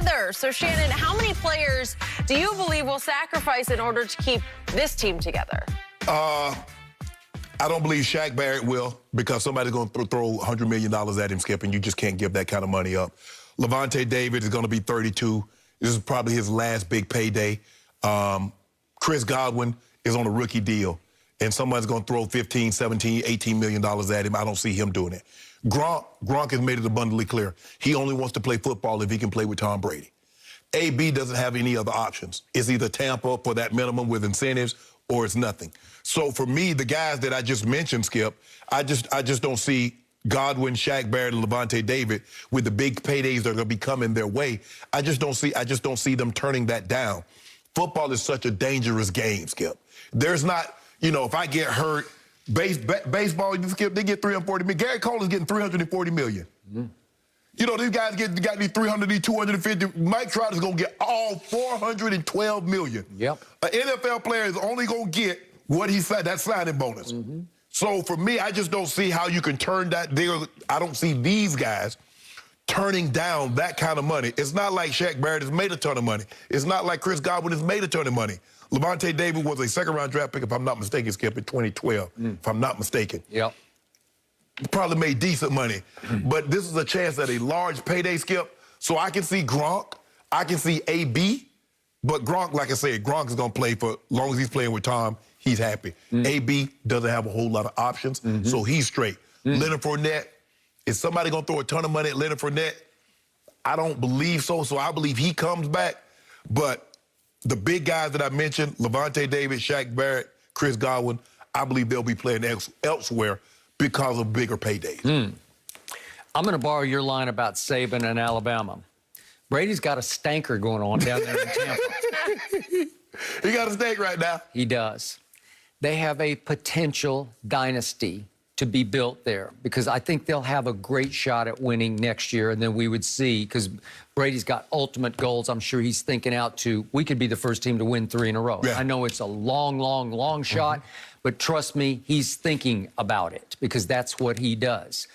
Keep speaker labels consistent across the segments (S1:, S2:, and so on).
S1: together. So, Shannon, how many players do you believe will sacrifice in order to keep this team together?
S2: I don't believe Shaq Barrett will, because somebody's going to throw $100 million at him, Skip, and you just can't give that kind of money up. Levante David is going to be 32. This is probably his last big payday. Chris Godwin is on a rookie deal, and somebody's going to throw 15, 17, $18 million at him. I don't see him doing it. Gronk has made it abundantly clear. He only wants to play football if he can play with Tom Brady. AB doesn't have any other options. It's either Tampa for that minimum with incentives, or it's nothing. So for me, the guys that I just mentioned, Skip, I just don't see Godwin, Shaq Barrett, and Levante David with the big paydays that are going to be coming their way. I just don't see them turning that down. Football is such a dangerous game, Skip. There's not, you know, if I get hurt, baseball, Skip, they get $340 million. Gary Cole is getting $340 million. Mm-hmm. You know, these guys got these 300, these 250. Mike Trout is going to get all $412 million. Yep. An NFL player is only going to get what he said, that signing bonus. Mm-hmm. So for me, I just don't see how you can turn that deal. I don't see these guys turning down that kind of money. It's not like Shaq Barrett has made a ton of money. It's not like Chris Godwin has made a ton of money. Levante David was a second-round draft pick, if I'm not mistaken, Skip, in 2012, if I'm not mistaken. Yep. Probably made decent money. But this is a chance at a large payday, Skip. So I can see Gronk. I can see AB. But Gronk, like I said, Gronk is going to play for, as long as he's playing with Tom, he's happy. AB doesn't have a whole lot of options, so he's straight. Leonard Fournette, is somebody going to throw a ton of money at Leonard Fournette? I don't believe so, so I believe he comes back. But the big guys that I mentioned, Levante David, Shaq Barrett, Chris Godwin, I believe they'll be playing elsewhere because of bigger paydays.
S3: I'm going to borrow your line about Saban and Alabama. Brady's got a stanker going on down there in Tampa.
S2: He got a stank right now.
S3: He does. They have a potential dynasty to be built there, because I think they'll have a great shot at winning next year, and then we would see, because Brady's got ultimate goals. I'm sure he's thinking out to, we could be the first team to win 3 in a row. Yeah. I know it's a long, long, long shot, but trust me, he's thinking about it, because that's what he does.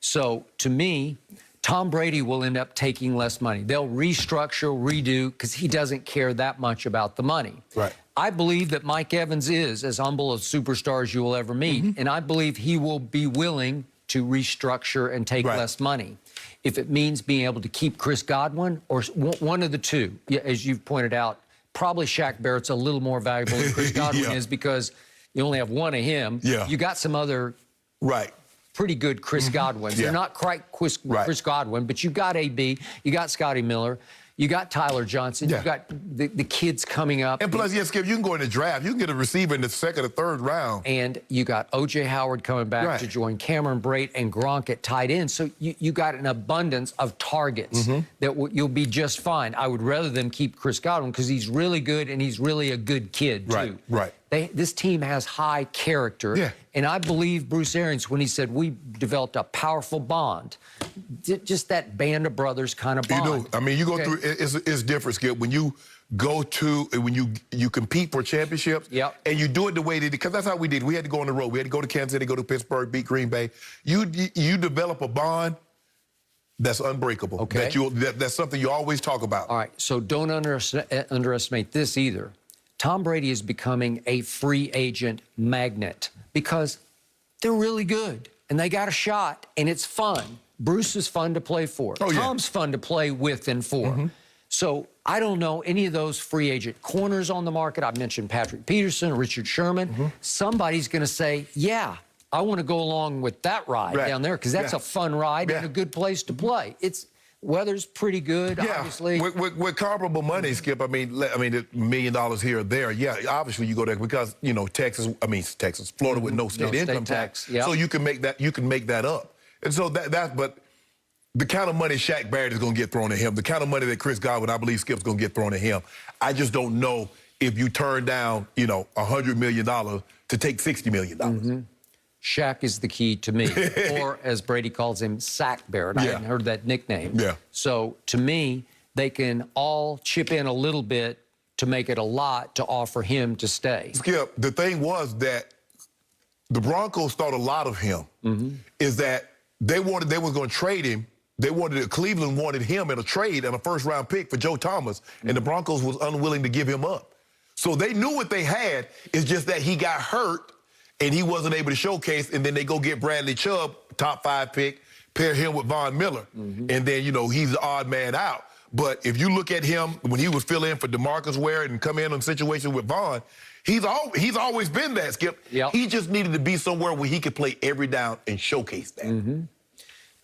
S3: So, to me, Tom Brady will end up taking less money. They'll restructure, redo, because he doesn't care that much about the money. Right. I believe that Mike Evans is as humble a superstar as you will ever meet, and I believe he will be willing to restructure and take less money. If it means being able to keep Chris Godwin, or one of the two, as you've pointed out, probably Shaq Barrett's a little more valuable than Chris Godwin is, because you only have one of him. You got some other pretty good Chris Godwins. They're not quite Chris Godwin, but you got AB, you got Scotty Miller, you got Tyler Johnson, you got the kids coming up.
S2: And plus, Skip, you can go in the draft. You can get a receiver in the second or third round.
S3: And you got O.J. Howard coming back to join Cameron Brate and Gronk at tight end. So you got an abundance of targets that you'll be just fine. I would rather them keep Chris Godwin, because he's really good and he's really a good kid, too. This team has high character, and I believe Bruce Arians when he said we developed a powerful bond, just that band of brothers kind of bond.
S2: You do. I mean, you go through, it's different, Skip. When you go to, when you compete for championships, and you do it the way they did, because that's how we did. We had to go on the road. We had to go to Kansas City, go to Pittsburgh, beat Green Bay. You develop a bond that's unbreakable. That's something you always talk about.
S3: All right, so don't underestimate this either. Tom Brady is becoming a free agent magnet, because they're really good and they got a shot and it's fun. Bruce is fun to play for. Tom's fun to play with and for. So I don't know any of those free agent corners on the market. I've mentioned Patrick Peterson, Richard Sherman. Somebody's going to say, yeah, I want to go along with that ride down there, because that's a fun ride and a good place to play. Weather's pretty good, obviously.
S2: With comparable money, Skip, I mean, $1 million here or there, obviously you go there because, you know, Florida with no state income tax. So you can make that up. And so but the kind of money Shaq Barrett is going to get thrown at him, the kind of money that Chris Godwin, I believe, Skip's going to get thrown at him, I just don't know if you turn down, you know, $100 million to take $60 million.
S3: Shaq is the key to me, or as Brady calls him, Sack Barrett. I hadn't heard that nickname. So to me, they can all chip in a little bit to make it a lot to offer him to stay.
S2: Skip, the thing was that the Broncos thought a lot of him, is that they were going to trade him Cleveland wanted him in a trade and a first-round pick for Joe Thomas, and the Broncos was unwilling to give him up. So they knew what they had. It's just that he got hurt, and he wasn't able to showcase, and then they go get Bradley Chubb, top 5 pick, pair him with Von Miller, and then, he's the odd man out. But if you look at him, when he would fill in for DeMarcus Ware and come in on situations with Von, he's always been that, Skip.
S3: Yep.
S2: He just needed to be somewhere where he could play every down and showcase that.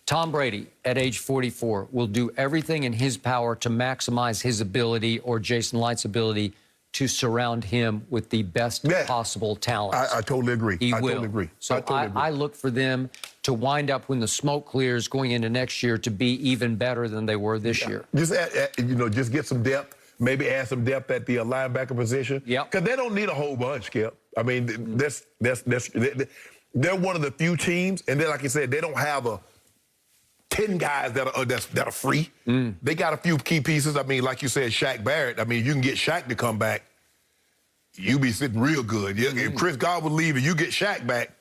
S3: Tom Brady, at age 44, will do everything in his power to maximize his ability or Jason Light's ability to surround him with the best possible talent.
S2: I totally agree.
S3: He will.
S2: Totally agree.
S3: So I look for them to wind up, when the smoke clears going into next year, to be even better than they were this year.
S2: Just just get some depth. Maybe add some depth at the linebacker position.
S3: Yep.
S2: Because they don't need a whole bunch, Skip. I mean, they're one of the few teams, and then, like you said, they don't have 10 guys that are free. They got a few key pieces. I mean, like you said, Shaq Barrett. I mean, you can get Shaq to come back, you be sitting real good. If Chris Godwin leave and you get Shaq back,